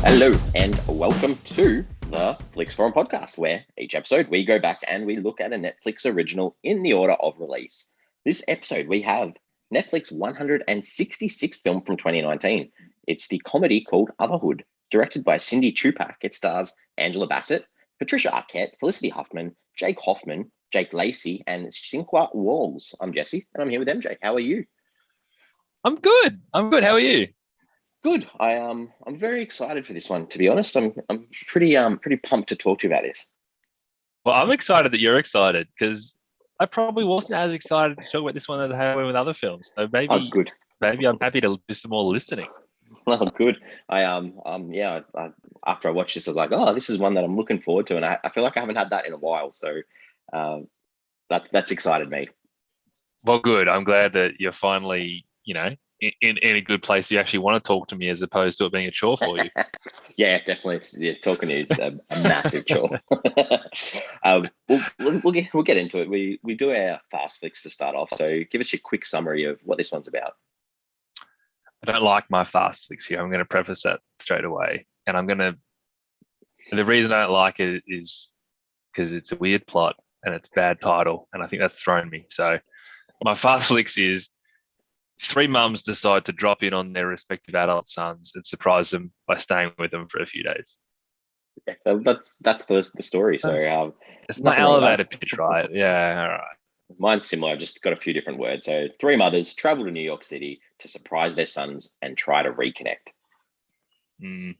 Hello and welcome to the Flix Forum podcast, where each episode we go back and we look at a Netflix original in the order of release. This episode we have Netflix 166th film from 2019. It's the comedy called Otherhood, directed by Cindy Chupack. It stars Angela Bassett, Patricia Arquette, Felicity Huffman, Hoffman, Lacy and Sinqua Walls. I'm Jesse and I'm here with MJ. How are you? I'm good. How are you? Good. I'm very excited for this one. To be honest, I'm pretty pumped to talk to you about this. Well, I'm excited that you're excited because I probably wasn't as excited to talk about this one as I have with other films. So maybe, good. Maybe I'm happy to do some more listening. Oh, good. After I watched this, I was like, oh, this is one that I'm looking forward to, and I feel like I haven't had that in a while. So that's excited me. Well, good. I'm glad that you're finally, in a good place. You actually want to talk to me as opposed to it being a chore for you. Yeah, definitely. Talking is a massive chore. We'll get into it. We do our fast flicks to start off. So give us your quick summary of what this one's about. I don't like my fast flicks here. I'm going to preface that straight away. And the reason I don't like it is because it's a weird plot and it's a bad title. And I think that's thrown me. So my fast flicks is 3 mums decide to drop in on their respective adult sons and surprise them by staying with them for a few days. Yeah, that's the story. So it's my elevator pitch, right? Yeah, all right. Mine's similar. I've just got a few different words. So 3 mothers travel to New York City to surprise their sons and try to reconnect.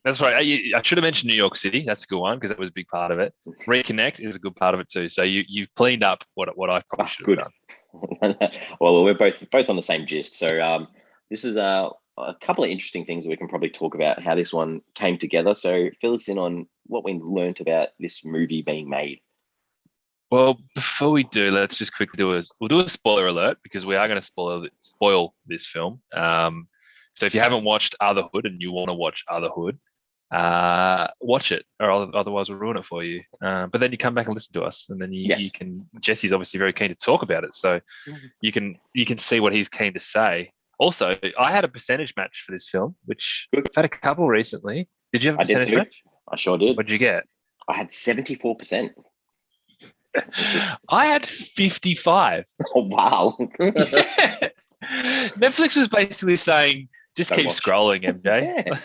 That's right. I should have mentioned New York City. That's a good one because that was a big part of it. Reconnect is a good part of it too. So you've cleaned up what I probably should have done. Well, we're both on the same gist. So this is a couple of interesting things that we can probably talk about how this one came together. So fill us in on what we learned about this movie being made. Well, before we do, let's just quickly we'll do a spoiler alert because we are going to spoil this film. So if you haven't watched Otherhood and you want to watch Otherhood, watch it, or otherwise we'll ruin it for you. But then you come back and listen to us, and then you can. Jesse's obviously very keen to talk about it, so you can see what he's keen to say. Also, I had a percentage match for this film, which I've had a couple recently. Did you have a percentage match? I sure did. What did you get? I had 74%. I had 55. Oh wow! Netflix was basically saying, "Just keep scrolling, MJ." Yeah.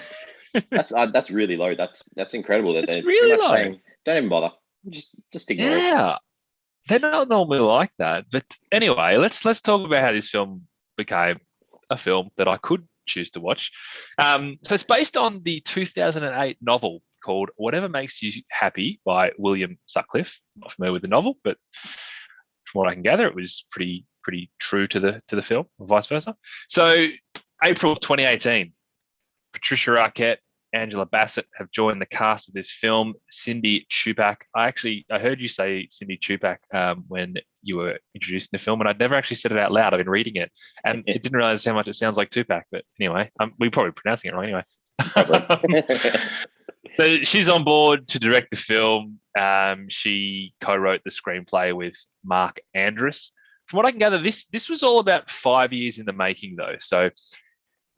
That's really low. That's incredible. That it's really low. Saying, don't even bother. Just ignore it. Yeah, they're not normally like that. But anyway, let's talk about how this film became a film that I could choose to watch. So it's based on the 2008 novel called "Whatever Makes You Happy" by William Sutcliffe. Not familiar with the novel, but from what I can gather, it was pretty true to the film, or vice versa. So April 2018, Patricia Arquette, Angela Bassett have joined the cast of this film. Cindy Chupack. I heard you say Cindy Chupack when you were introducing the film, and I'd never actually said it out loud. I've been reading it, and I didn't realize how much it sounds like Tupac. But anyway, we're probably pronouncing it wrong anyway. So she's on board to direct the film. She co-wrote the screenplay with Mark Andrus. From what I can gather, this was all about 5 years in the making, though. So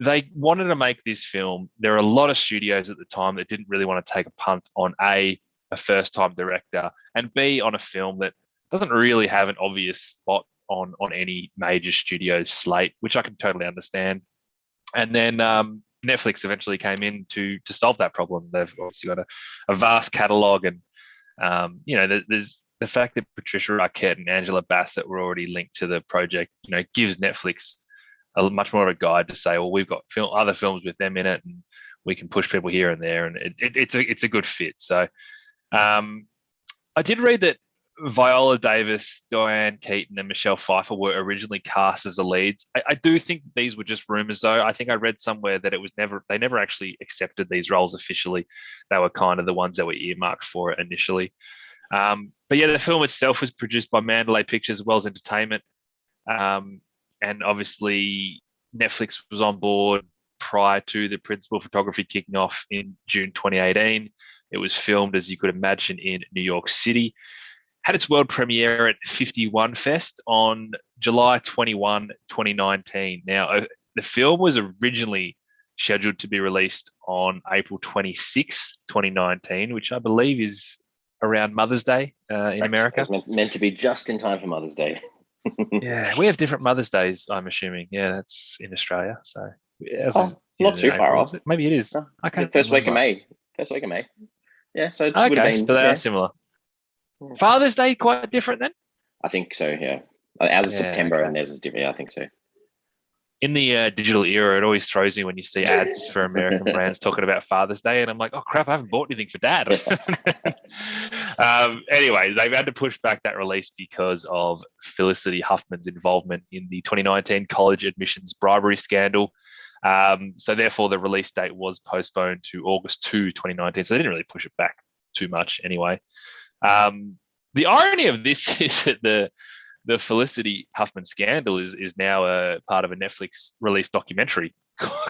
they wanted to make this film. There are a lot of studios at the time that didn't really want to take a punt on a first-time director, and B, on a film that doesn't really have an obvious spot on any major studio's slate, which I can totally understand. And then Netflix eventually came in to solve that problem. They've obviously got a vast catalogue, and there's the fact that Patricia Arquette and Angela Bassett were already linked to the project. Gives Netflix a much more of a guide to say, well, we've got other films with them in it, and we can push people here and there, and it's a good fit. So I did read that Viola Davis, Diane Keaton, and Michelle Pfeiffer were originally cast as the leads. I do think these were just rumors, though. I think I read somewhere that they never actually accepted these roles officially. They were kind of the ones that were earmarked for it initially. But yeah, the film itself was produced by Mandalay Pictures as well as Entertainment. And obviously Netflix was on board prior to the principal photography kicking off in June 2018. It was filmed, as you could imagine, in New York City. Had its world premiere at 51 Fest on July 21, 2019. Now, the film was originally scheduled to be released on April 26, 2019, which I believe is around Mother's Day in America. It's meant to be just in time for Mother's Day. Yeah, we have different Mother's Days, I'm assuming. Yeah, that's in Australia. So not too far off. Maybe it is. No, I can't First remember. week of May. Yeah, so it would have Okay, been. so they are similar. Father's Day quite different then? I think so, yeah. Ours is September okay. and theirs is different. Yeah, I think so. In the digital era, it always throws me when you see ads for American brands talking about Father's Day, and I'm like, oh crap, I haven't bought anything for Dad. Anyway, they've had to push back that release because of Felicity Huffman's involvement in the 2019 college admissions bribery scandal. So therefore, the release date was postponed to August 2, 2019. So they didn't really push it back too much anyway. The irony of this is that the Felicity Huffman scandal is now a part of a Netflix released documentary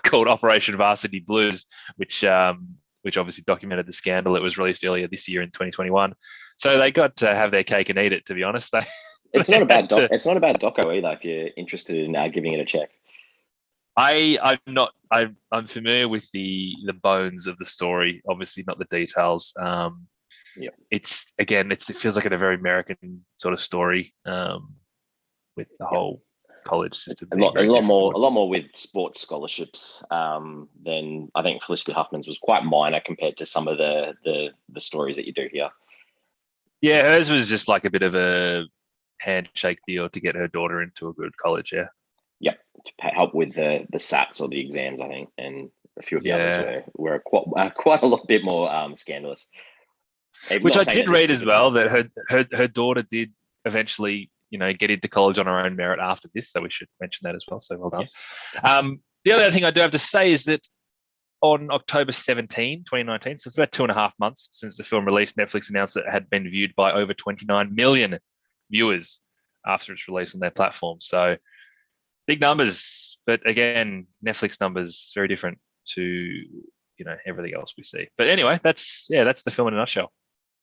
called Operation Varsity Blues, which obviously documented the scandal. It was released earlier this year in 2021. So they got to have their cake and eat it, to be honest. It's not a bad doco either if you're interested in giving it a check. I'm familiar with the bones of the story, obviously not the details. It feels like a very American sort of story with the whole college system. A lot more with sports scholarships than I think Felicity Huffman's was quite minor compared to some of the stories that you do here. Yeah, hers was just like a bit of a handshake deal to get her daughter into a good college. Yep, to help with the SATs or the exams, I think, and a few of the others were quite a lot bit more scandalous. Which I did read as well that her daughter did eventually, get into college on her own merit after this. So we should mention that as well. So well done. Yes. The other thing I do have to say is that on October 17, 2019, so it's about 2.5 months since the film released, Netflix announced that it had been viewed by over 29 million viewers after its release on their platform. So big numbers, but again, Netflix numbers very different to everything else we see. But anyway, that's the film in a nutshell.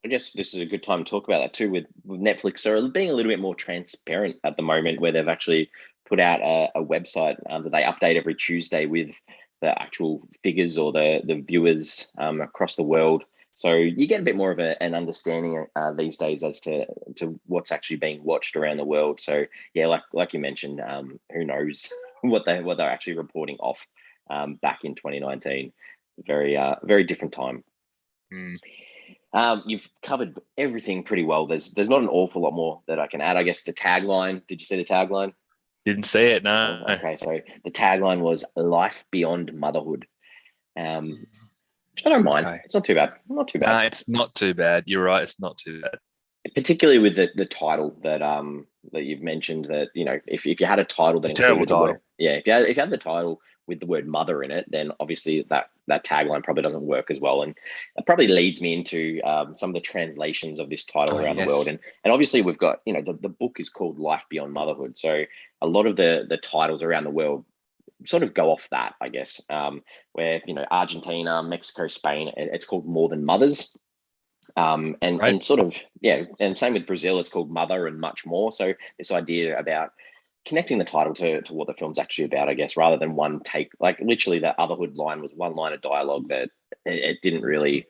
I guess this is a good time to talk about that too, with Netflix. They're being a little bit more transparent at the moment, where they've actually put out a website that they update every Tuesday with the actual figures or the viewers across the world. So you get a bit more of an understanding these days as to what's actually being watched around the world. So yeah, like you mentioned, who knows what they're actually reporting off back in 2019. Very different time. You've covered everything pretty well. There's not an awful lot more that I can add. I guess the tagline. Did you see the tagline? Didn't see it. No. Okay, so the tagline was "Life Beyond Motherhood." Which I don't mind. Okay. It's not too bad. Not too bad. It's not too bad. You're right. It's not too bad. Particularly with the title that you've mentioned, that if you had a title that included the word, if you had the title with the word mother in it, then obviously that tagline probably doesn't work as well, and it probably leads me into some of the translations of this title around the world, and obviously we've got the book is called Life Beyond Motherhood, so a lot of the titles around the world sort of go off that, I guess, where Argentina, Mexico, Spain, it's called More Than Mothers. And sort of, and same with Brazil, it's called Mother and Much More. So this idea about connecting the title to what the film's actually about, I guess, rather than one take, like literally the Otherhood line was one line of dialogue that it didn't really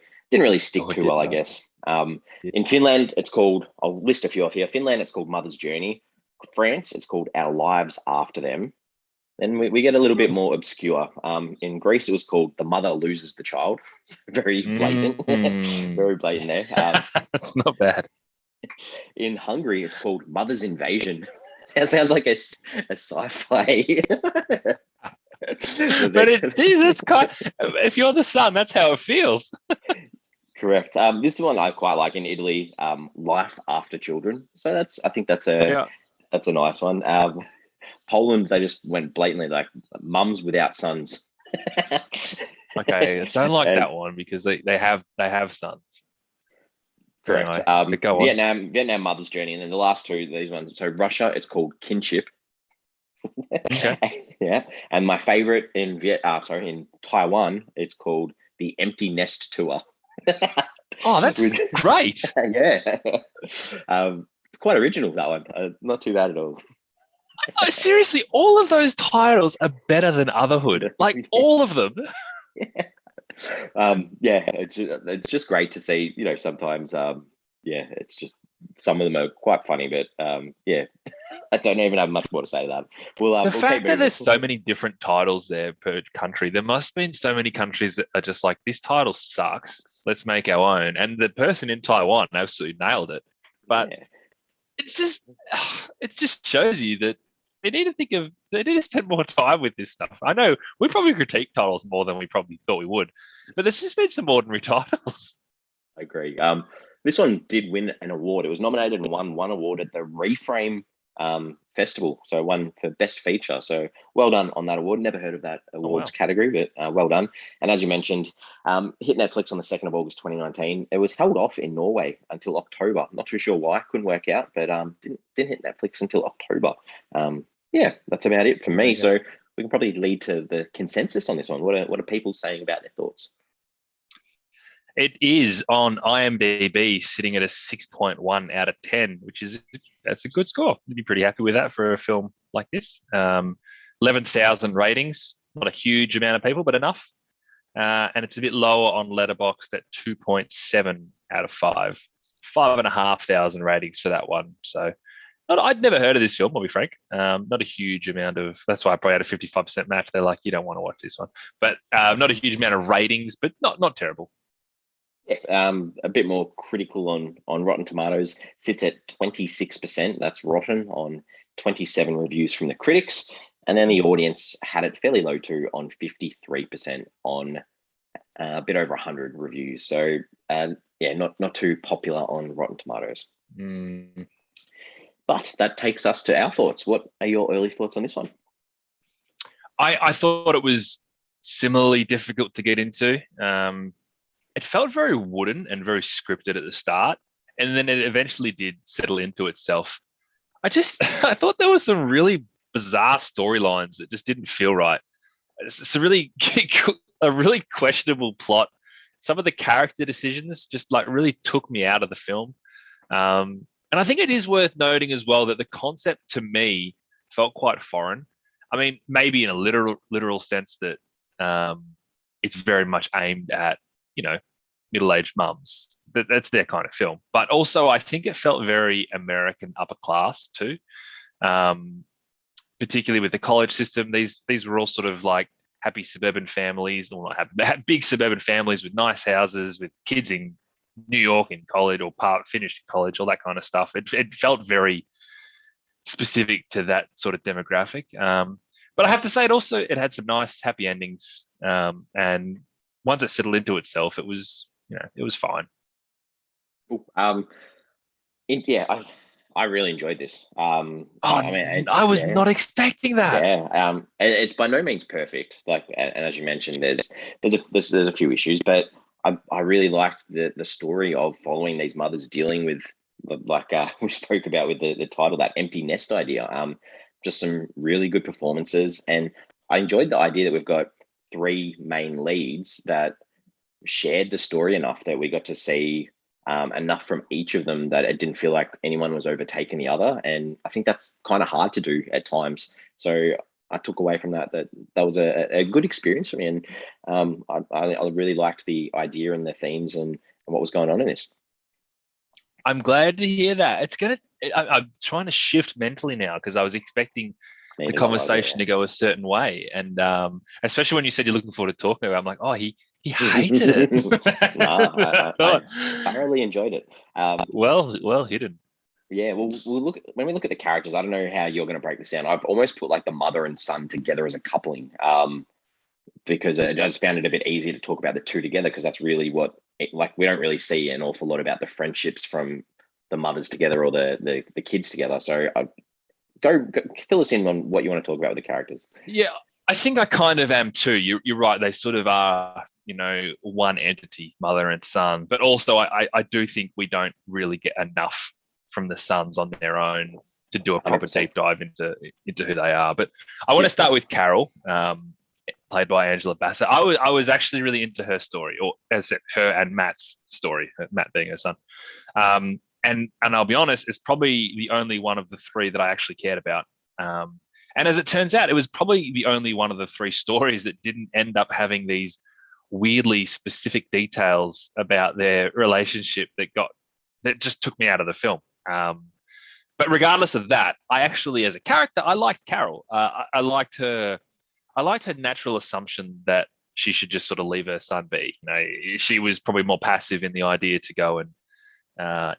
stick too well, I guess. In Finland, it's called, I'll list a few off here. Finland, it's called Mother's Journey. France, it's called Our Lives After Them. Then we get a little bit more obscure. In Greece, it was called The Mother Loses the Child. Very blatant. Very blatant there. That's not bad. In Hungary, it's called Mother's Invasion. It sounds like a sci-fi. But it's kind of, if you're the son, that's how it feels. Correct. This one I quite like in Italy, Life After Children. So I think that's a nice one. Poland, they just went blatantly like mums without sons. Okay, I don't like that one because they have sons. Correct. Anyway, go on. Vietnam Mother's Journey, and then the last two, these ones. So Russia, it's called Kinship. Okay. Yeah, and my favorite in Taiwan, it's called The Empty Nest Tour. Oh, that's great. Yeah. Quite original, that one. Not too bad at all. Seriously, all of those titles are better than Otherhood. Like all of them. Yeah, it's just great to see. Sometimes, yeah, it's just some of them are quite funny, but yeah, I don't even have much more to say to that. The We'll keep fact that moving. there's so many different titles there per country, there must have been so many countries that are just like, this title sucks. Let's make our own. And the person in Taiwan absolutely nailed it. But Yeah. it's just, it just shows you that they need to spend more time with this stuff. I know we probably critique titles more than we probably thought we would, but there's just been some ordinary titles. I agree. This one did win an award. It was nominated and won one award at the Reframe Festival. So one for Best Feature. So well done on that award. Never heard of that awards category, but well done. And as you mentioned, hit Netflix on the 2nd of August 2019. It was held off in Norway until October. Not too sure why. Couldn't work out, but didn't hit Netflix until October. Yeah, that's about it for me. So we can probably lead to the consensus on this one. What are people saying about their thoughts? It is on IMDb sitting at a 6.1 out of 10, that's a good score. You'd be pretty happy with that for a film like this. 11,000 ratings, not a huge amount of people, but enough. And it's a bit lower on Letterboxd at 2.7 out of 5. 5,500 ratings for that one. So I'd never heard of this film, I'll be frank. Not a huge amount of, that's why I probably had a 55% match. They're like, you don't want to watch this one. But not a huge amount of ratings, but not terrible. Yeah, a bit more critical on Rotten Tomatoes, sits at 26%. That's rotten on 27 reviews from the critics. And then the audience had it fairly low too on 53% on a bit over 100 reviews. So yeah, not too popular on Rotten Tomatoes. But that takes us to our thoughts. What are your early thoughts on this one? I thought it was similarly difficult to get into. It felt very wooden and very scripted at the start, and then it eventually did settle into itself. I thought there were some really bizarre storylines that just didn't feel right. It's a really questionable plot. Some of the character decisions just like really took me out of the film. And I think it is worth noting as well that the concept to me felt quite foreign. I mean, maybe in a literal sense that it's very much aimed at, middle-aged mums. That's their kind of film. But also, I think it felt very American upper class too, particularly with the college system. These were all sort of like happy suburban families, or not big suburban families with nice houses, with kids in New York in college or finished college, all that kind of stuff. It felt very specific to that sort of demographic. But I have to say, it had some nice happy endings, and once it settled into itself, it was fine. Yeah, I really enjoyed this. I was not expecting that. Yeah, it's by no means perfect. Like, and as you mentioned, there's a few issues, but I really liked the story of following these mothers dealing with, like we spoke about with the title, that empty nest idea. Just some really good performances, and I enjoyed the idea that we've got 3 main leads that shared the story enough that we got to see enough from each of them that it didn't feel like anyone was overtaking the other. And I think that's kind of hard to do at times. So I took away from that was a good experience for me. And I really liked the idea and the themes and what was going on in this. I'm glad to hear that. I'm trying to shift mentally now, because I was expecting the conversation to go a certain way. And especially when you said you're looking forward to talking about it, I'm like, oh, he hated it. No, I thoroughly enjoyed it. Well hidden. Yeah, well, when we look at the characters, I don't know how you're going to break this down. I've almost put like the mother and son together as a coupling, because I just found it a bit easier to talk about the two together, because that's really we don't really see an awful lot about the friendships from the mothers together or the kids together. So go fill us in on what you want to talk about with the characters. Yeah, I think I kind of am too. You're right. They sort of are, one entity, mother and son. But also, I do think we don't really get enough from the sons on their own to do a proper 100%. Deep dive into who they are. But I want to start with Carol, played by Angela Bassett. I was actually really into her story, or as I said, her and Matt's story, Matt being her son. And I'll be honest, it's probably the only one of the 3 that I actually cared about. And as it turns out, it was probably the only one of the three stories that didn't end up having these weirdly specific details about their relationship that just took me out of the film. But regardless of that, I actually, as a character, I liked Carol. I liked her. I liked her natural assumption that she should just sort of leave her son be. She was probably more passive in the idea to go and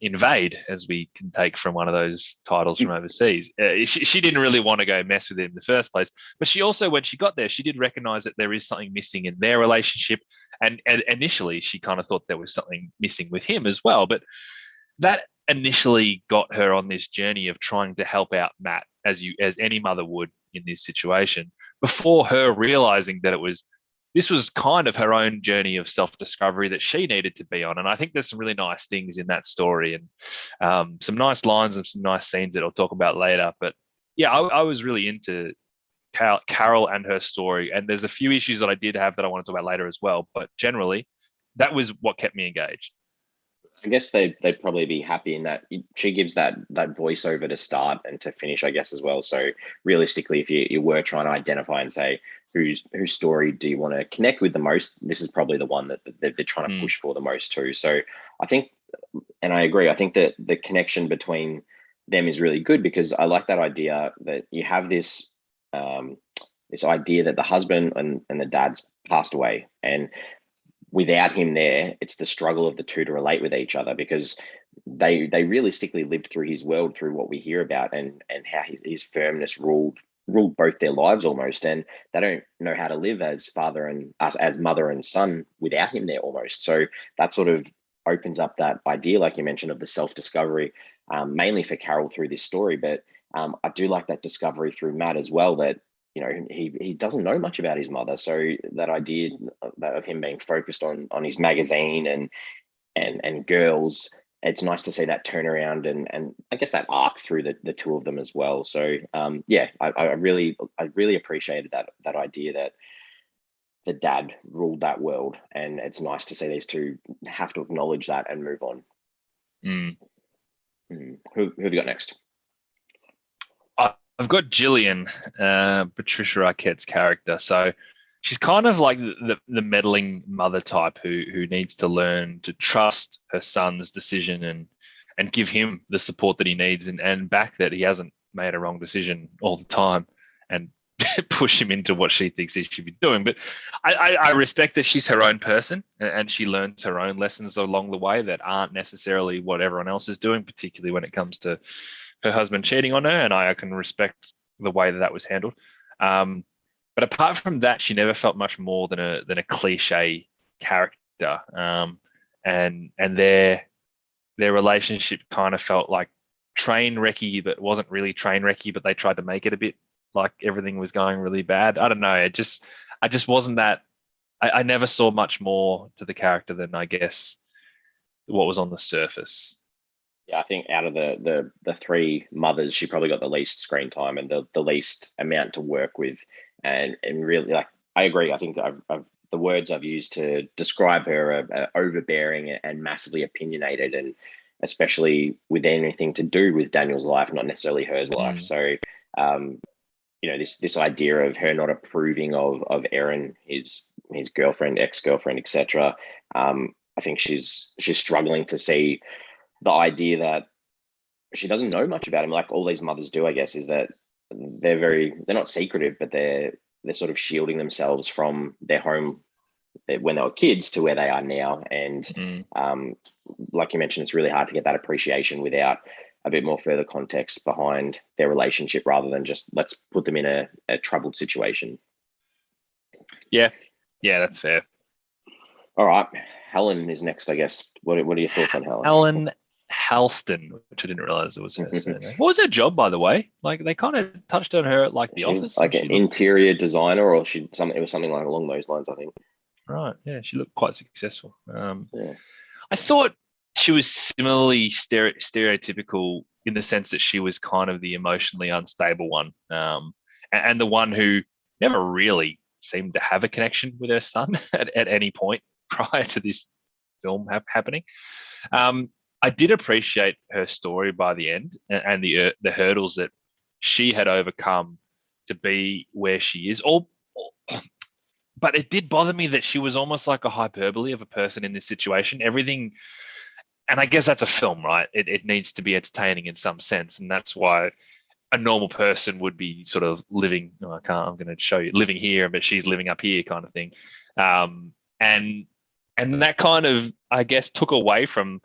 invade, as we can take from one of those titles from overseas. She didn't really want to go mess with him in the first place, but she also, when she got there, she did recognize that there is something missing in their relationship, and initially she kind of thought there was something missing with him as well. But that initially got her on this journey of trying to help out Matt, as any mother would in this situation, before her realizing that this was kind of her own journey of self-discovery that she needed to be on. And I think there's some really nice things in that story, and some nice lines and some nice scenes that I'll talk about later. But yeah, I was really into Carol and her story. And there's a few issues that I did have that I want to talk about later as well. But generally, that was what kept me engaged. I guess they'd probably be happy in that she gives that voiceover to start and to finish, I guess, as well. So realistically, if you were trying to identify and say whose story do you want to connect with the most, this is probably the one that they're trying to push for the most too. So I think, and I agree, I think that the connection between them is really good, because I like that idea that you have this this idea that the husband and the dad's passed away, and without him there, it's the struggle of the two to relate with each other, because they realistically lived through his world, through what we hear about, and how his firmness ruled both their lives almost, and they don't know how to live as father and as mother and son without him there almost. So that sort of opens up that idea, like you mentioned, of the self-discovery, mainly for Carol through this story. But I do like that discovery through Matt as well, that he doesn't know much about his mother. So that idea of him being focused on his magazine and girls, it's nice to see that turnaround and I guess that arc through the two of them as well. So yeah, I really appreciated that idea that the dad ruled that world, and it's nice to see these two have to acknowledge that and move on. Who have you got next? I've got Gillian, Patricia Arquette's character. So she's kind of like the meddling mother type who needs to learn to trust her son's decision and give him the support that he needs, and back that he hasn't made a wrong decision all the time, and push him into what she thinks he should be doing. But I respect that she's her own person, and she learns her own lessons along the way that aren't necessarily what everyone else is doing, particularly when it comes to her husband cheating on her, and I can respect the way that was handled. But apart from that, she never felt much more than a cliche character. And their relationship kind of felt like train wrecky, but wasn't really train wrecky, but they tried to make it a bit like everything was going really bad. I don't know. I just wasn't that. I never saw much more to the character than, I guess, what was on the surface. Yeah, I think out of the three mothers, she probably got the least screen time and the least amount to work with, and really, like, I agree. I think I've the words I've used to describe her are overbearing and massively opinionated, and especially with anything to do with Daniel's life, not necessarily hers life. So, this idea of her not approving of Erin, his girlfriend, ex-girlfriend, etc. I think she's struggling to see the idea that she doesn't know much about him, like all these mothers do, I guess, is that they're not secretive, but they're sort of shielding themselves from their home when they were kids to where they are now. And like you mentioned, it's really hard to get that appreciation without a bit more further context behind their relationship, rather than just let's put them in a troubled situation. Yeah, that's fair. All right, Helen is next, I guess. What are your thoughts on Helen? Helen Halston, which I didn't realize it was her surname. What was her job, by the way? Like, they kind of touched on her at like The Office, like an interior designer, or it was something like along those lines, I think. Right. Yeah, she looked quite successful. I thought she was similarly stereotypical in the sense that she was kind of the emotionally unstable one, and the one who never really seemed to have a connection with her son at any point prior to this film happening. I did appreciate her story by the end, and the hurdles that she had overcome to be where she is. But it did bother me that she was almost like a hyperbole of a person in this situation. Everything, and I guess that's a film, right? It needs to be entertaining in some sense, and that's why a normal person would be sort of living. No, I'm going to show you living here, but she's living up here, kind of thing. And that kind of, I guess, took away from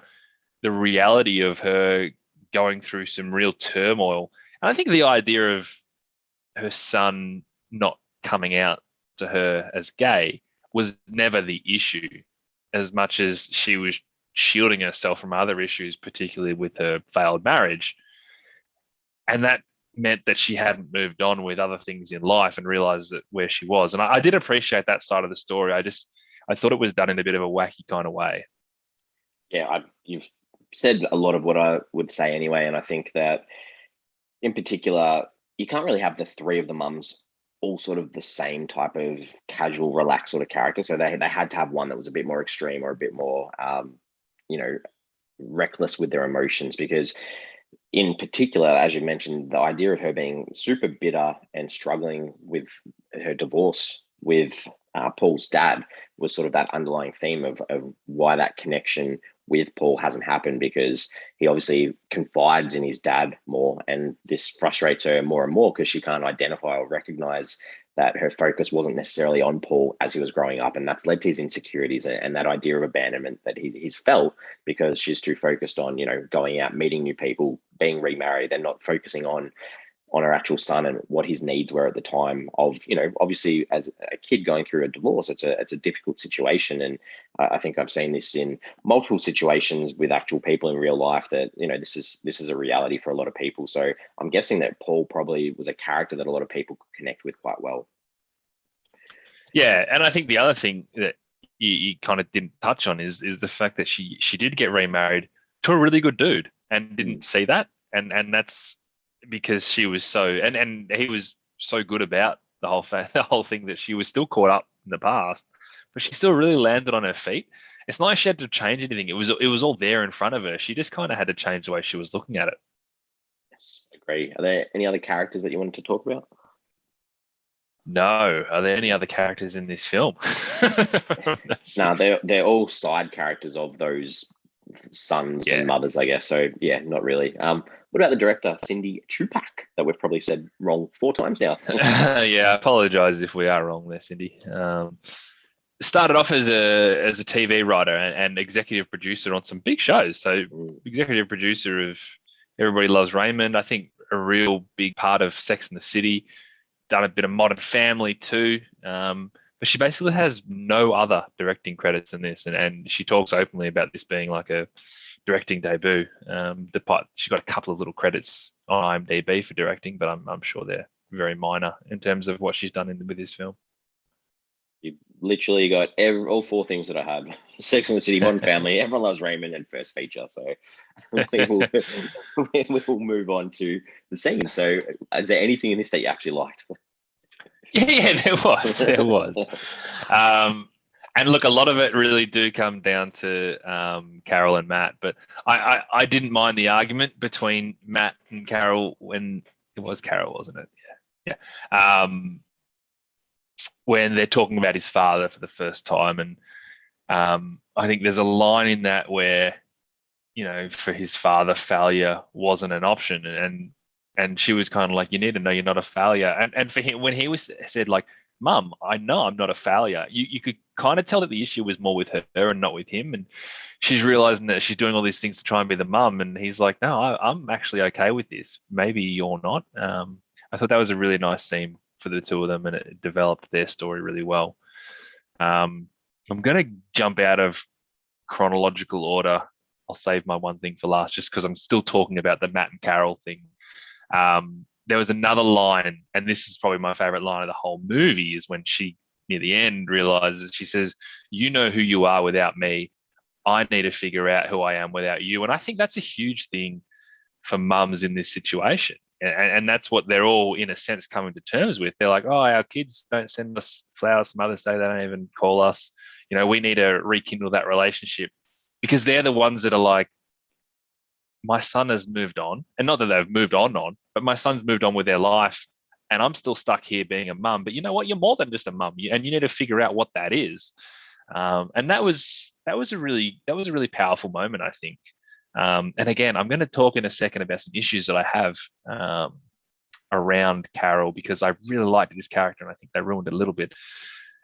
the reality of her going through some real turmoil. And I think the idea of her son not coming out to her as gay was never the issue, as much as she was shielding herself from other issues, particularly with her failed marriage. And that meant that she hadn't moved on with other things in life and realized that where she was. And I did appreciate that side of the story. I thought it was done in a bit of a wacky kind of way. Yeah, you've said a lot of what I would say anyway. And I think that in particular, you can't really have the three of the mums all sort of the same type of casual, relaxed sort of character. So they had to have one that was a bit more extreme or a bit more, reckless with their emotions, because in particular, as you mentioned, the idea of her being super bitter and struggling with her divorce with Paul's dad was sort of that underlying theme of why that connection with Paul hasn't happened, because he obviously confides in his dad more, and this frustrates her more and more because she can't identify or recognize that her focus wasn't necessarily on Paul as he was growing up, and that's led to his insecurities and that idea of abandonment that he's felt because she's too focused on going out, meeting new people, being remarried, and not focusing on her actual son and what his needs were at the time of, obviously as a kid going through a divorce, it's a difficult situation. And I think I've seen this in multiple situations with actual people in real life that, this is a reality for a lot of people. So I'm guessing that Paul probably was a character that a lot of people could connect with quite well. Yeah. And I think the other thing that you kind of didn't touch on is the fact that she did get remarried to a really good dude and didn't see that. And that's because she was and he was so good about the whole thing that she was still caught up in the past, but she still really landed on her feet. It's not like she had to change anything. It was all there in front of her. She just kind of had to change the way she was looking at it. Yes, agree. Are there any other characters that you wanted to talk about? No. Are there any other characters in this film? No, they're all side characters of those sons and mothers, I guess. So yeah, not really. What about the director, Cindy Chupack, that we've probably said wrong 4 times now? Yeah, I apologize if we are wrong there, Cindy. Started off as a TV writer and executive producer on some big shows. So executive producer of Everybody Loves Raymond, I think a real big part of Sex and the City, done a bit of Modern Family too. But she basically has no other directing credits in this. And she talks openly about this being like a directing debut. She got a couple of little credits on IMDb for directing, but I'm sure they're very minor in terms of what she's done with this film. You literally got all 4 things that I had: Sex and the City, Modern Family, Everyone Loves Raymond, and First Feature. So we will move on to the scene. So is there anything in this that you actually liked? Yeah, there was. And look, a lot of it really do come down to Carol and Matt, but I didn't mind the argument between Matt and Carol when it was Carol, wasn't it? Yeah. When they're talking about his father for the first time, and I think there's a line in that where, for his father, failure wasn't an option, and she was kind of like, you need to know you're not a failure. And for him, when he said like, Mum, I know I'm not a failure, you could kind of tell that the issue was more with her and not with him. And she's realizing that she's doing all these things to try and be the mum. And he's like, no, I'm actually okay with this. Maybe you're not. I thought that was a really nice scene for the two of them, and it developed their story really well. I'm going to jump out of chronological order. I'll save my one thing for last just because I'm still talking about the Matt and Carol thing. There was another line, and this is probably my favorite line of the whole movie, is when she, near the end, realizes, she says, you know who you are without me. I need to figure out who I am without you. And I think that's a huge thing for mums in this situation. And that's what they're all, in a sense, coming to terms with. They're like, oh, our kids don't send us flowers Mother's Day. They don't even call us. We need to rekindle that relationship, because they're the ones that are like, my son has moved on, and not that they've moved on, but my son's moved on with their life, and I'm still stuck here being a mum. But you know what? You're more than just a mum, and you need to figure out what that is. And that was a really powerful moment, I think. And again, I'm going to talk in a second about some issues that I have around Carol, because I really liked this character, and I think they ruined it a little bit.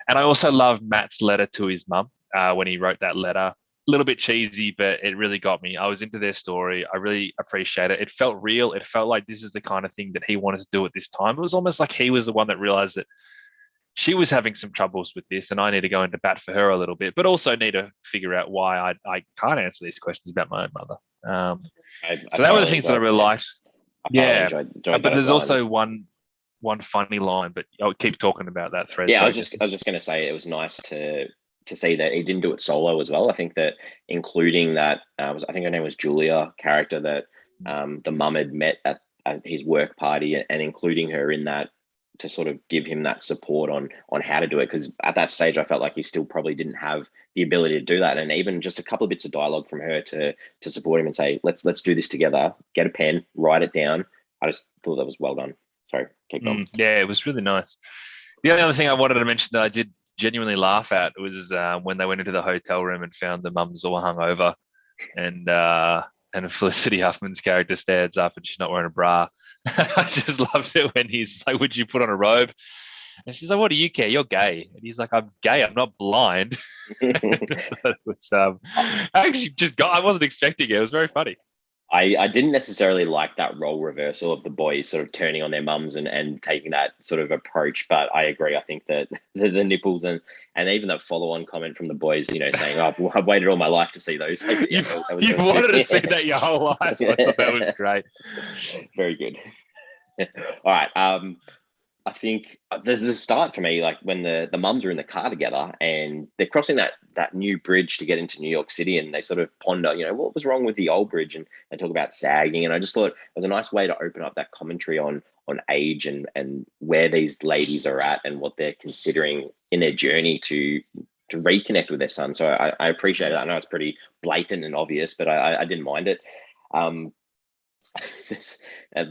And I also love Matt's letter to his mum when he wrote that letter. A little bit cheesy, but it really got me. I was into their story. I really appreciate it. It felt real. It felt like this is the kind of thing that he wanted to do at this time. It was almost like he was the one that realized that she was having some troubles with this, and I need to go into bat for her a little bit, but also need to figure out why I can't answer these questions about my own mother. So that were the things that I really liked. Yeah, but there's also one funny line, but I'll keep talking about that thread. Yeah, I was just going to say it was nice to see that he didn't do it solo as well. I think that including that I think her name was Julia, character that the mum had met at his work party, and including her in that to sort of give him that support on how to do it, because at that stage I felt like he still probably didn't have the ability to do that. And even just a couple of bits of dialogue from her to support him and say, let's do this together, get a pen, write it down. I just thought that was well done. Sorry, keep going. Yeah, it was really nice. The only other thing I wanted to mention that I did genuinely laugh at was when they went into the hotel room and found the mums all hungover, and Felicity Huffman's character stands up and she's not wearing a bra. I just loved it when he's like, "Would you put on a robe?" And she's like, "What do you care? You're gay." And he's like, "I'm gay. I'm not blind." It was, I actually I wasn't expecting it. It was very funny. I didn't necessarily like that role reversal of the boys sort of turning on their mums and taking that sort of approach. But I agree. I think that the nipples and even that follow-on comment from the boys, saying, "Oh, I've waited all my life to see those." Like, yeah, you've wanted to see that your whole life. I thought that was great. Very good. All right. I think there's the start for me, like when the mums are in the car together and they're crossing that new bridge to get into New York City, and they sort of ponder, what was wrong with the old bridge, and they talk about sagging. And I just thought it was a nice way to open up that commentary on age and where these ladies are at and what they're considering in their journey to reconnect with their son. So I appreciate it. I know it's pretty blatant and obvious, but I didn't mind it.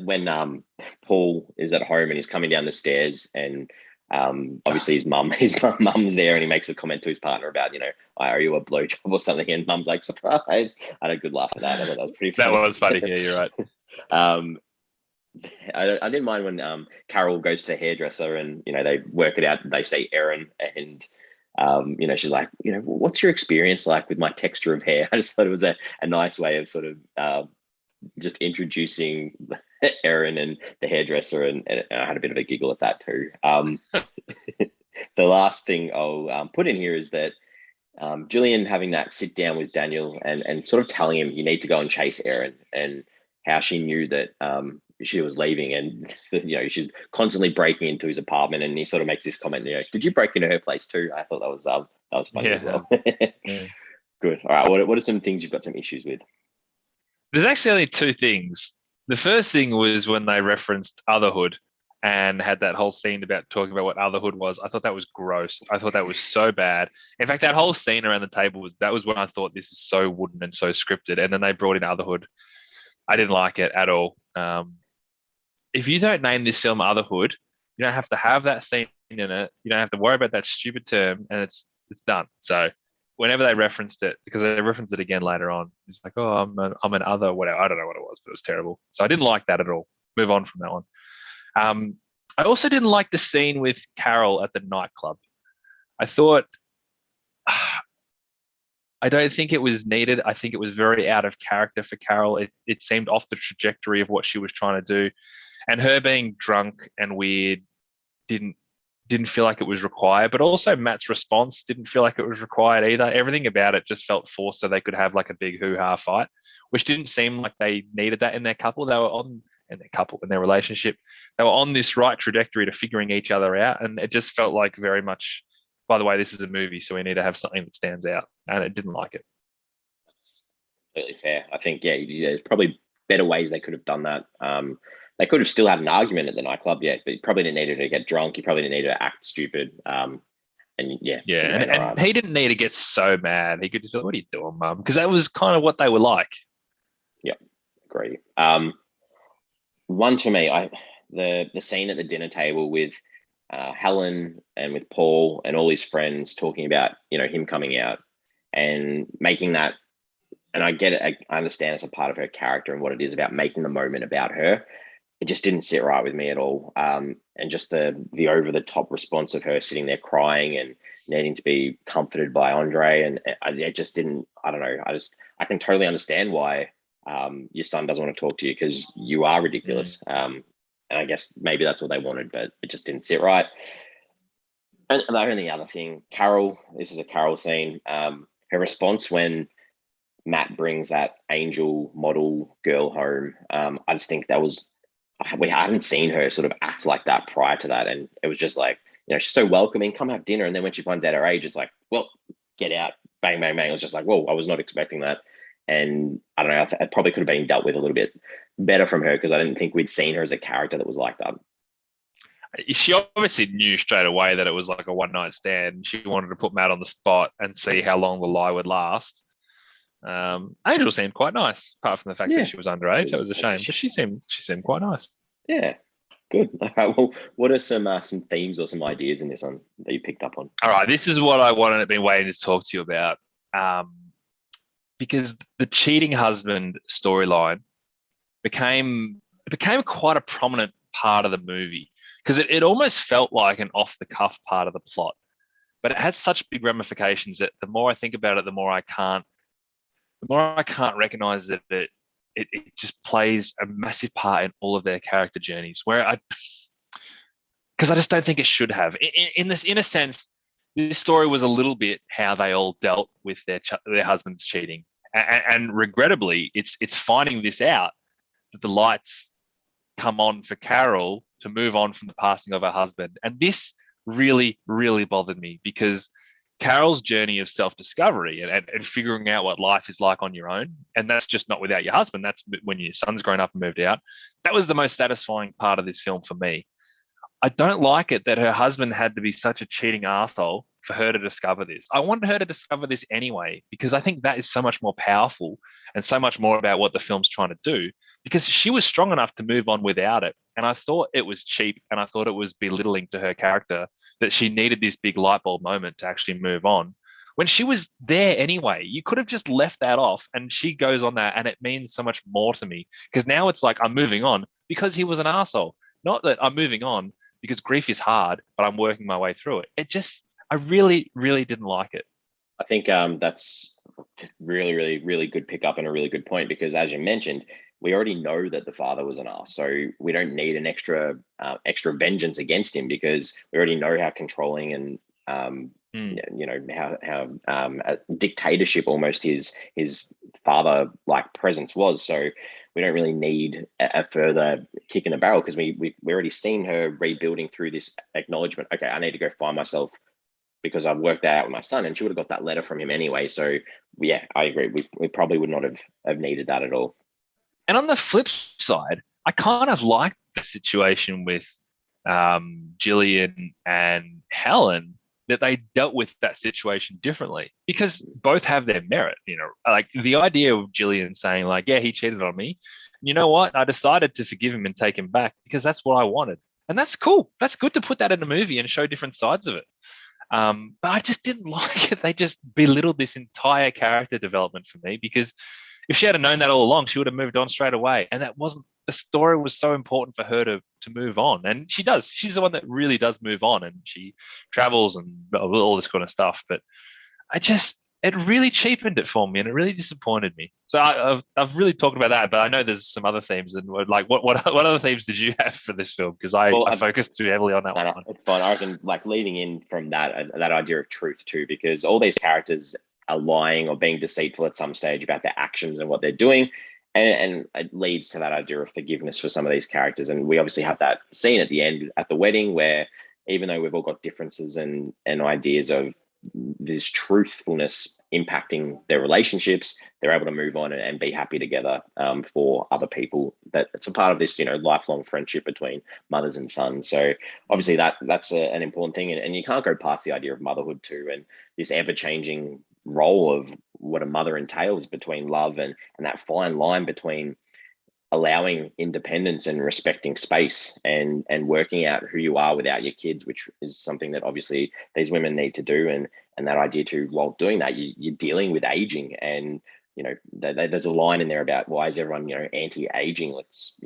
When Paul is at home and he's coming down the stairs, and obviously his mum's there, and he makes a comment to his partner about, I owe you a blowjob or something, and mum's like, surprise. I had a good laugh at that. I thought that was pretty funny. That was funny. Yeah, you're right. I didn't mind when Carol goes to the hairdresser and they work it out. They say Erin, and she's like, what's your experience like with my texture of hair? I just thought it was a nice way of sort of just introducing Erin and the hairdresser, and I had a bit of a giggle at that too. The last thing I'll put in here is that Gillian having that sit down with Daniel and sort of telling him you need to go and chase Erin, and how she knew that she was leaving, and she's constantly breaking into his apartment, and he sort of makes this comment, did you break into her place too? I thought that was funny as well. Yeah. Good. All right, what are some things you've got some issues with? There's actually only two things. The first thing was when they referenced Otherhood and had that whole scene about talking about what Otherhood was. I thought that was gross. I thought that was so bad. In fact, that whole scene around the table was when I thought this is so wooden and so scripted. And then they brought in Otherhood. I didn't like it at all. If you don't name this film Otherhood, you don't have to have that scene in it. You don't have to worry about that stupid term, and it's done. So whenever they referenced it, because they referenced it again later on, it's like, oh, I'm an other, whatever. I don't know what it was, but it was terrible. So I didn't like that at all. Move on from that one. I also didn't like the scene with Carol at the nightclub. I thought, I don't think it was needed. I think it was very out of character for Carol. It seemed off the trajectory of what she was trying to do. And her being drunk and weird didn't feel like it was required, but also Matt's response didn't feel like it was required either. Everything about it just felt forced so they could have like a big hoo-ha fight, which didn't seem like they needed that in their couple. In their relationship. They were on this right trajectory to figuring each other out, and it just felt like very much, by the way, this is a movie, so we need to have something that stands out, and it didn't like it. That's completely fair. I think, there's probably better ways they could have done that. They could have still had an argument at the nightclub, but you probably didn't need her to get drunk. You probably didn't need her to act stupid. And he didn't need to get so mad. He could just be like, what are you doing, Mum? Because that was kind of what they were like. Yep, agree. One for me, the scene at the dinner table with Helen and with Paul and all his friends talking about, him coming out and making that. And I get it. I understand it's a part of her character and what it is about making the moment about her. It just didn't sit right with me at all. And just the over the top response of her sitting there crying and needing to be comforted by Andre, and it just didn't. I don't know. I can totally understand why your son doesn't want to talk to you, because you are ridiculous. And I guess maybe that's what they wanted, but it just didn't sit right. And the only other thing, Carol. This is a Carol scene. Her response when Matt brings that angel model girl home. I just think that was, we haven't seen her sort of act like that prior to that. And it was just like, she's so welcoming, come have dinner. And then when she finds out her age, it's like, well, get out, bang, bang, bang. It was just like, whoa, I was not expecting that. And I don't know, it probably could have been dealt with a little bit better from her, because I didn't think we'd seen her as a character that was like that. She obviously knew straight away that it was like a one-night stand. She wanted to put Matt on the spot and see how long the lie would last. Angel seemed quite nice, apart from the fact that she was underage. That was a shame, but she seemed quite nice. Yeah, good. Okay, well, what are some themes or some ideas in this one that you picked up on? All right, this is what I wanted, been waiting to talk to you about, because the cheating husband storyline became quite a prominent part of the movie, because it almost felt like an off-the-cuff part of the plot, but it has such big ramifications that the more I think about it, the more I can't recognize that it just plays a massive part in all of their character journeys, because I just don't think it should have. In a sense, this story was a little bit how they all dealt with their husbands cheating, and regrettably, it's finding this out that the lights come on for Carol to move on from the passing of her husband, and this really, really bothered me, because Carol's journey of self-discovery and figuring out what life is like on your own, and that's just not without your husband, that's when your son's grown up and moved out, that was the most satisfying part of this film for me. I don't like it that her husband had to be such a cheating asshole for her to discover this. I wanted her to discover this anyway, because I think that is so much more powerful and so much more about what the film's trying to do, because she was strong enough to move on without it. And I thought it was cheap, and I thought it was belittling to her character that she needed this big light bulb moment to actually move on. When she was there anyway, you could have just left that off, and she goes on that, and it means so much more to me, because now it's like I'm moving on because he was an asshole, not that I'm moving on because grief is hard, but I'm working my way through it. I really, really didn't like it. I think that's really, really, really good pickup and a really good point, because as you mentioned, we already know that the father was an ass, so we don't need an extra vengeance against him, because we already know how controlling and how a dictatorship almost his father like presence was. So we don't really need a further kick in the barrel, because we already seen her rebuilding through this acknowledgement. Okay, I need to go find myself because I've worked that out with my son, and she would have got that letter from him anyway. So yeah, I agree. We probably would not have needed that at all. And on the flip side, I kind of like the situation with Gillian and Helen, that they dealt with that situation differently, because both have their merit. Like the idea of Gillian saying like, yeah, he cheated on me. You know what? I decided to forgive him and take him back because that's what I wanted. And that's cool. That's good to put that in a movie and show different sides of it. But I just didn't like it. They just belittled this entire character development for me, because if she had known that all along, she would have moved on straight away. And that wasn't, the story was so important for her to move on. And she does. She's the one that really does move on, and she travels and all this kind of stuff. But it really cheapened it for me, and it really disappointed me. So I've really talked about that, but I know there's some other themes. And like, what other themes did you have for this film? Because I focused too heavily on that one. It's fine. I reckon, like, leading in from that idea of truth too, because all these characters are lying or being deceitful at some stage about their actions and what they're doing. And it leads to that idea of forgiveness for some of these characters. And we obviously have that scene at the end at the wedding where, even though we've all got differences and ideas of this truthfulness impacting their relationships, they're able to move on and be happy together for other people. That it's a part of this, lifelong friendship between mothers and sons. So obviously that's an important thing. And you can't go past the idea of motherhood too, and this ever-changing role of what a mother entails between love and that fine line between allowing independence and respecting space and working out who you are without your kids, which is something that obviously these women need to do. And that idea too, while doing that, you're dealing with aging. And there's a line in there about why is everyone anti-aging. Let's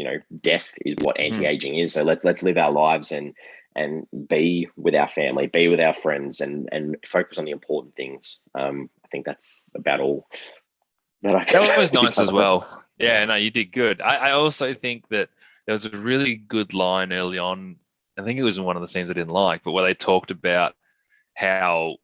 death is what anti-aging is. So let's live our lives and be with our family, be with our friends, and focus on the important things. I think that's about all that was nice as well. Yeah, no, you did good. I also think that there was a really good line early on. I think it was in one of the scenes I didn't like, but where they talked about how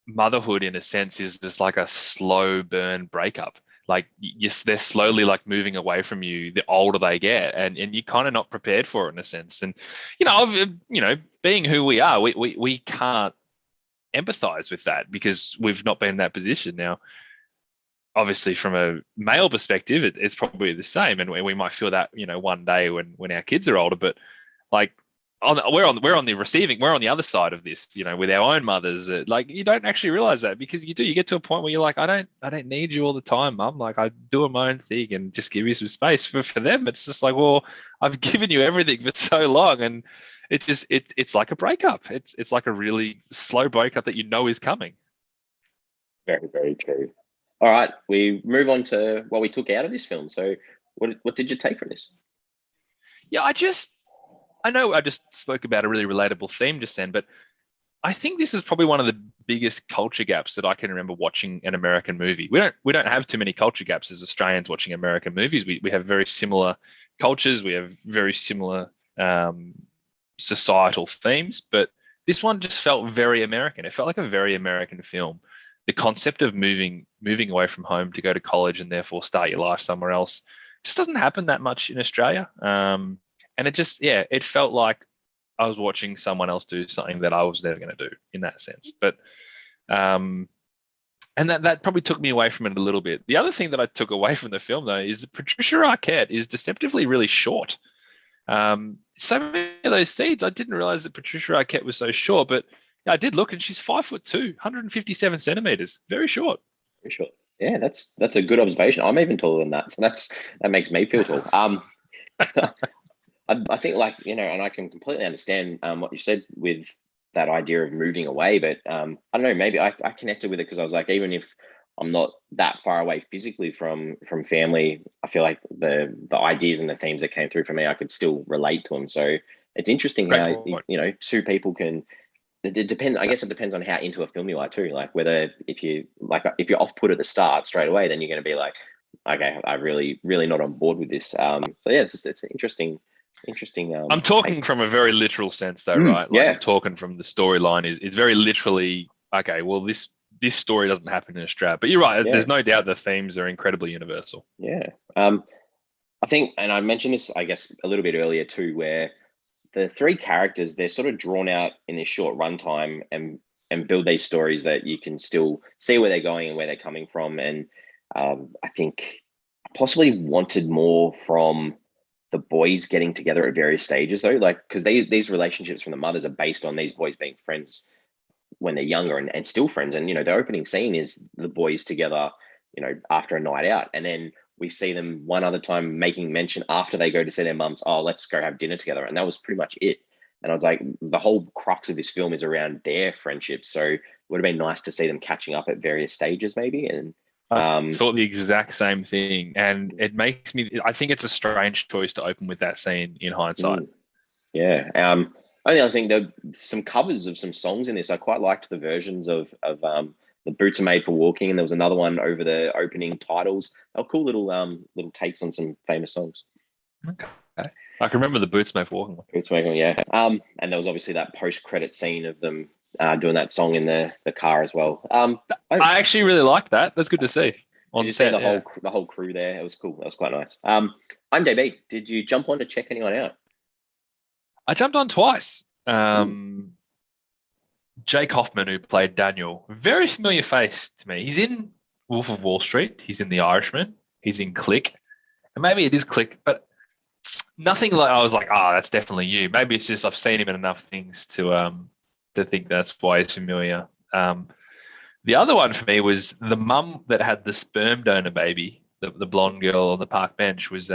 motherhood, in a sense, is just like a slow burn breakup. Like, yes, they're slowly like moving away from you the older they get, and you're kind of not prepared for it in a sense. And being who we are, we can't empathize with that because we've not been in that position. Now, obviously, from a male perspective, it's probably the same, and we might feel that one day when our kids are older. But like, we're on the other side of this, with our own mothers. Like, you don't actually realize that because you get to a point where you're like, I don't need you all the time, Mum. Like, I do my own thing and just give you some space. For them, it's just like, well, I've given you everything for so long, and it's like a breakup. It's like a really slow breakup that is coming. Very, very true. All right, we move on to what we took out of this film. So what did you take from this? Yeah, I know I just spoke about a really relatable theme just then, but I think this is probably one of the biggest culture gaps that I can remember watching an American movie. We don't have too many culture gaps as Australians watching American movies. We have very similar cultures. We have very similar societal themes, but this one just felt very American. It felt like a very American film. The concept of moving away from home to go to college and therefore start your life somewhere else just doesn't happen that much in Australia. And it felt like I was watching someone else do something that I was never going to do in that sense. But and that probably took me away from it a little bit. The other thing that I took away from the film, though, is that Patricia Arquette is deceptively really short. So many of those scenes, I didn't realize that Patricia Arquette was so short, but I did look, and she's 5'2", 157 centimeters. Very short. Very short. Yeah, that's a good observation. I'm even taller than that, so that makes me feel tall. I think, and I can completely understand what you said with that idea of moving away, but I don't know, maybe I connected with it because I was like, even if I'm not that far away physically from family, I feel like the ideas and the themes that came through for me, I could still relate to them. So it's interesting how two people can. It depends. I guess it depends on how into a film you are too. Like whether if you're off put at the start straight away, then you're going to be like, okay, I'm really not on board with this. So yeah, it's an interesting. I'm talking from a very literal sense, though, right? Like, yeah. I'm talking from the storyline is very literally okay. Well, this story doesn't happen in Australia, but you're right. Yeah. There's no doubt the themes are incredibly universal. Yeah. I think, and I mentioned this, I guess, a little bit earlier too, where the three characters, they're sort of drawn out in this short runtime and build these stories that you can still see where they're going and where they're coming from. And I think I possibly wanted more from the boys getting together at various stages, though, like because these relationships from the mothers are based on these boys being friends when they're younger and still friends. And the opening scene is the boys together, after a night out, and then we see them one other time making mention after they go to see their mums, oh, let's go have dinner together. And that was pretty much it. And I was like, the whole crux of this film is around their friendship. So it would have been nice to see them catching up at various stages maybe. And I thought the exact same thing. And it makes me, I think it's a strange choice to open with that scene in hindsight. Yeah. Only other thing, there some covers of some songs in this. I quite liked the versions of The Boots Are Made for Walking, and there was another one over the opening titles. They were cool little takes on some famous songs. Okay. I can remember The Boots Made for Walking. Boots Made for Walking, yeah. And there was obviously that post-credit scene of them doing that song in the car as well. I actually really liked that. That's good to see. Did you see the whole crew there? It was cool. That was quite nice. IMDb, did you jump on to check anyone out? I jumped on twice. Jake Hoffman, who played Daniel, very familiar face to me. He's in Wolf of Wall Street. He's in The Irishman. He's in Click. And maybe it is Click, but nothing like I was like, that's definitely you. Maybe it's just I've seen him in enough things to think that's why he's familiar. The other one for me was the mum that had the sperm donor baby the blonde girl on the park bench, was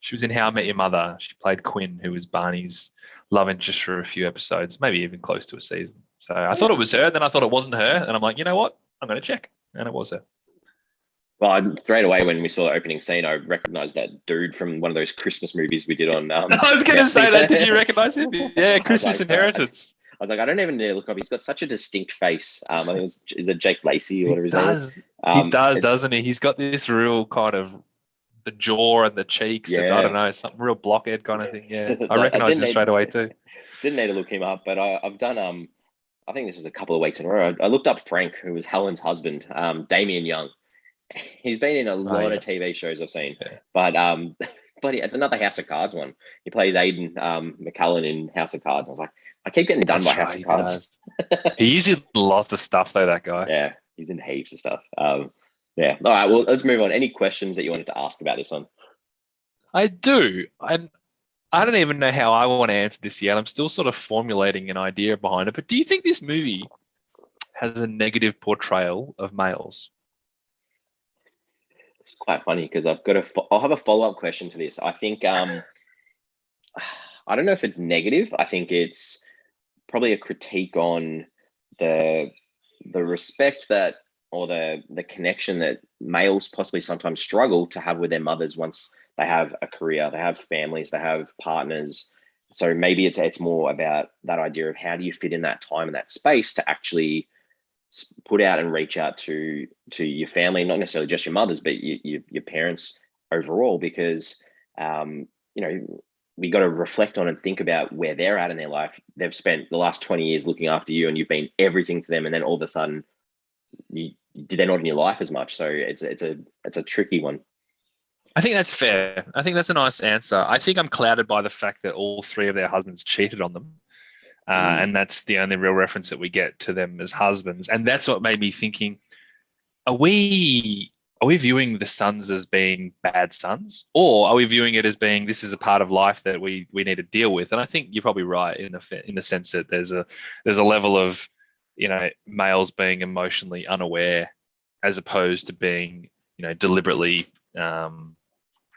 she was in How I Met Your Mother. She played Quinn, who was Barney's love interest for a few episodes, maybe even close to a season. So I thought it was her, then I thought it wasn't her, and I'm like, you know what? I'm going to check, and it was her. Well, straight away when we saw the opening scene, I recognized that dude from one of those Christmas movies we did on. I was going to say that. Did you recognize him? Yeah, Christmas Inheritance. I was like, I don't even need to look up. He's got such a distinct face. I think is it Jake Lacy or whatever his name is? He does, doesn't he? He's got this real kind of the jaw and the cheeks, and I don't know, some real blockhead kind of thing. Yeah, I recognize him straight away too. Didn't need to look him up, but I've done I think this is a couple of weeks in a row. I looked up Frank, who was Helen's husband, Damien Young. He's been in a lot of TV shows I've seen, but it's another House of Cards one. He plays Aidan McCullen in House of Cards. I was like, I keep getting done by House of Cards. He's in lots of stuff though, that guy. Yeah, he's in heaps of stuff. Yeah. All right, well, let's move on. Any questions that you wanted to ask about this one? I do. I don't even know how I want to answer this yet. I'm still sort of formulating an idea behind it. But do you think this movie has a negative portrayal of males? It's quite funny because I'll have a follow-up question to this. I think I don't know if it's negative. I think it's probably a critique on the respect that, or the connection that males possibly sometimes struggle to have with their mothers once they have a career, they have families, they have partners. So maybe it's more about that idea of how do you fit in that time and that space to actually put out and reach out to your family, not necessarily just your mothers, but your parents overall, because we got to reflect on and think about where they're at in their life. They've spent the last 20 years looking after you, and you've been everything to them, and then all of a sudden they're not in your life as much. So it's a tricky one. I think that's fair. I think that's a nice answer. I think I'm clouded by the fact that all three of their husbands cheated on them. And that's the only real reference that we get to them as husbands. And that's what made me thinking, are we viewing the sons as being bad sons? Or are we viewing it as being, this is a part of life that we need to deal with? And I think you're probably right in the sense that there's a level of, males being emotionally unaware as opposed to being, deliberately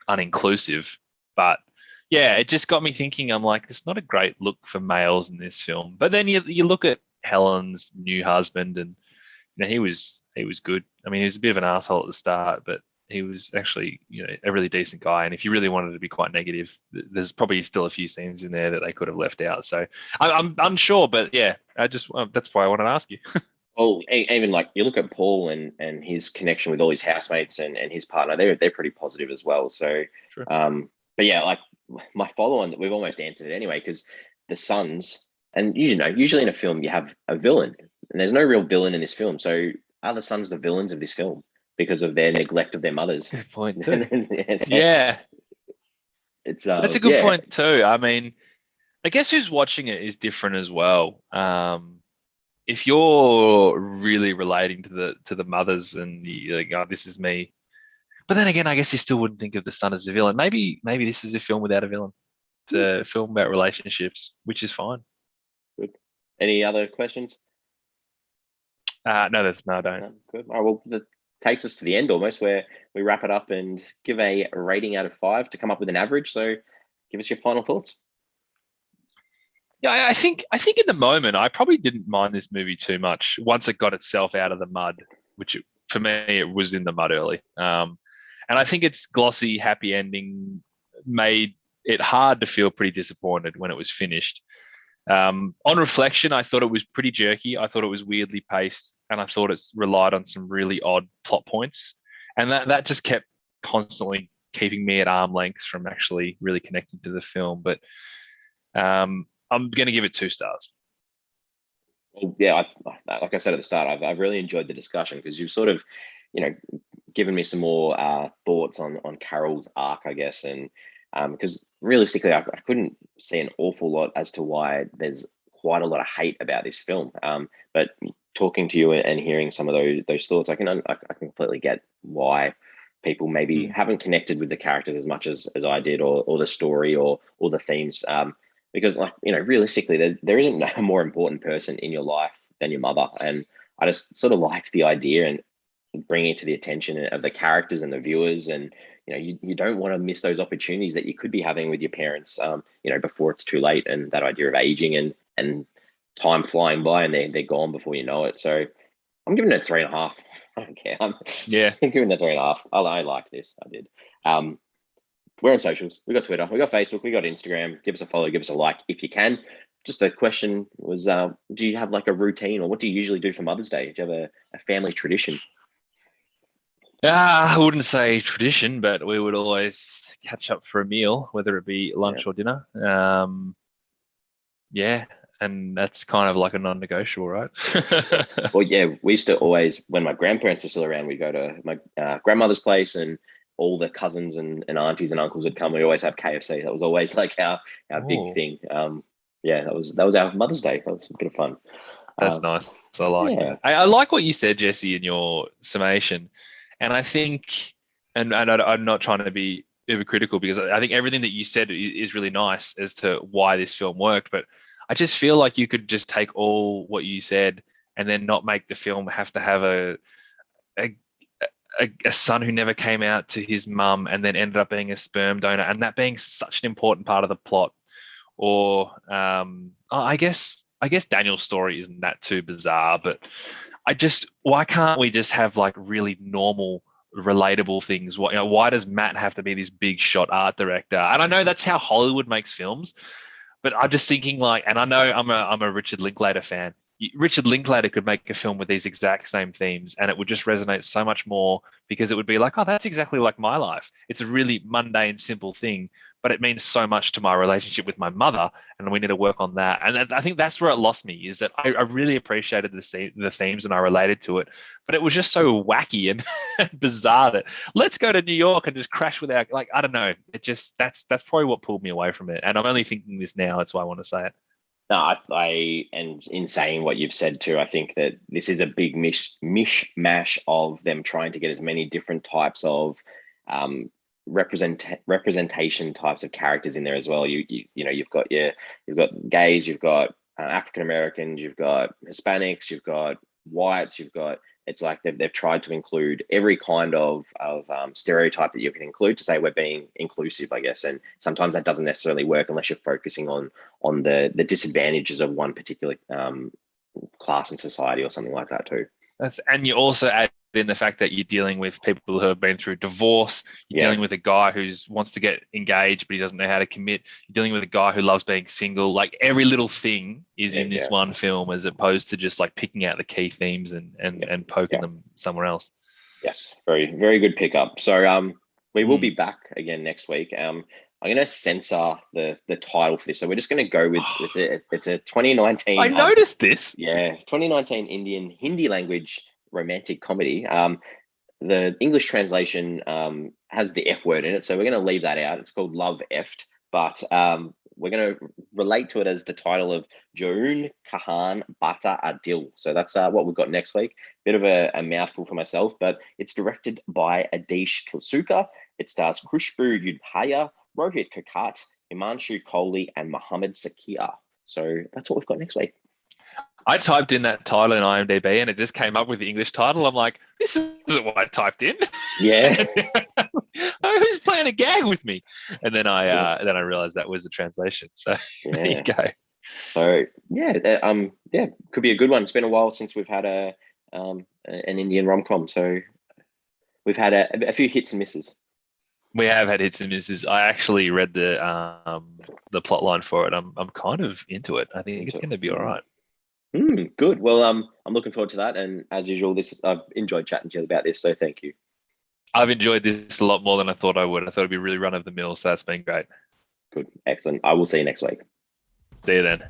uninclusive. But yeah, it just got me thinking. I'm like, it's not a great look for males in this film. But then you look at Helen's new husband, and he was good. I mean, he was a bit of an asshole at the start, but he was actually a really decent guy. And if you really wanted to be quite negative, there's probably still a few scenes in there that they could have left out. So I'm unsure, but yeah, that's why I wanted to ask you. Well, even like you look at Paul and his connection with all his housemates and his partner, they're pretty positive as well. So, sure. But yeah, like my follow-on, we've almost answered it anyway, because the sons, and usually in a film you have a villain, and there's no real villain in this film. So are the sons the villains of this film because of their neglect of their mothers? Good point too. Yeah, that's a good point too. I mean, I guess who's watching it is different as well. If you're really relating to the mothers and you're like, oh, this is me. But then again, I guess you still wouldn't think of the son as a villain. Maybe this is a film without a villain. It's a film about relationships, which is fine. Good. Any other questions? No, I don't. No, good. All right, well, that takes us to the end almost, where we wrap it up and give a rating out of 5 to come up with an average. So give us your final thoughts. Yeah, I think in the moment, I probably didn't mind this movie too much once it got itself out of the mud, which for me, it was in the mud early. And I think its glossy, happy ending made it hard to feel pretty disappointed when it was finished. On reflection, I thought it was pretty jerky. I thought it was weirdly paced, and I thought it relied on some really odd plot points. And that just kept constantly keeping me at arm's length from actually really connecting to the film. But I'm going to give it 2 stars. Well, yeah, like I said at the start, I've really enjoyed the discussion because you've sort of, given me some more thoughts on Carol's arc, I guess, and because realistically, I couldn't see an awful lot as to why there's quite a lot of hate about this film. But talking to you and hearing some of those thoughts, I can completely get why people maybe haven't connected with the characters as much as I did, or the story, or the themes. Because realistically, there isn't a more important person in your life than your mother. And I just sort of liked the idea. And bringing it to the attention of the characters and the viewers. And you don't want to miss those opportunities that you could be having with your parents, before it's too late. And that idea of aging and time flying by, and they're gone before you know it. So I'm giving it a 3.5. I don't care. I'm giving it a 3.5. I like this. I did. We're on socials. We got Twitter, we got Facebook, we got Instagram. Give us a follow, give us a like if you can. Just the question was, do you have like a routine, or what do you usually do for Mother's Day? Do you have a family tradition? I wouldn't say tradition, but we would always catch up for a meal, whether it be lunch or dinner. And that's kind of like a non-negotiable, right? Well, yeah, we used to always, when my grandparents were still around, we go to my grandmother's place, and all the cousins and aunties and uncles would come. We always have KFC. That was always like our big thing. That was our Mother's Day. That was a bit of fun. That's nice. I like that. I like what you said, Jesse, in your summation. And I think, and I'm not trying to be overcritical, because I think everything that you said is really nice as to why this film worked. But I just feel like you could just take all what you said and then not make the film have to have a son who never came out to his mum and then ended up being a sperm donor, and that being such an important part of the plot. Or I guess Daniel's story isn't that too bizarre, but why can't we just have like really normal, relatable things? Why does Matt have to be this big shot art director? And I know that's how Hollywood makes films, but I'm just thinking like, and I know I'm a Richard Linklater fan. Richard Linklater could make a film with these exact same themes, and it would just resonate so much more, because it would be like, oh, that's exactly like my life. It's a really mundane, simple thing, but it means so much to my relationship with my mother, and we need to work on that. And I think that's where it lost me, is that I really appreciated the themes and I related to it, but it was just so wacky and bizarre that let's go to New York and just crash with our, like, I don't know. It just, that's probably what pulled me away from it. And I'm only thinking this now. That's why I want to say it. No, and in saying what you've said too, I think that this is a big mishmash of them trying to get as many different types of representation types of characters in there as well. You've got gays, you've got African Americans, you've got Hispanics, you've got whites, it's like they've tried to include every kind of stereotype that you can include, to say we're being inclusive, I guess. And sometimes that doesn't necessarily work unless you're focusing on the disadvantages of one particular class in society or something like that too. And you also add in the fact that you're dealing with people who have been through divorce. You're dealing with a guy who wants to get engaged, but he doesn't know how to commit. You're dealing with a guy who loves being single. Like, every little thing is in this one film, as opposed to just like picking out the key themes and poking them somewhere else. Yes, very, very good pickup. So we will be back again next week. I'm going to censor the title for this. So we're just going to go with, it's a 2019. I noticed this. 2019 Indian Hindi language romantic comedy. The English translation has the F word in it, so we're going to leave that out. It's called Love Effed, but we're going to relate to it as the title of Joon Kahan Bata Adil. So that's what we've got next week. Bit of a mouthful for myself, but it's directed by Adish Kilsuka. It stars Khushbu Yudhaya, Rohit Kakat, Himanshu Kohli, and Mohammed Sakia. So that's what we've got next week. I typed in that title in IMDb and it just came up with the English title. I'm like, this isn't what I typed in. Yeah. Who's playing a gag with me? And then I realized that was the translation. So there you go. So could be a good one. It's been a while since we've had an Indian rom-com. So we've had a few hits and misses. We have had hits and misses. I actually read the plot line for it. I'm kind of into it. I think it's going to be all right. Good. Well, I'm looking forward to that. And as usual, I've enjoyed chatting to you about this. So thank you. I've enjoyed this a lot more than I thought I would. I thought it'd be really run of the mill. So that's been great. Good. Excellent. I will see you next week. See you then.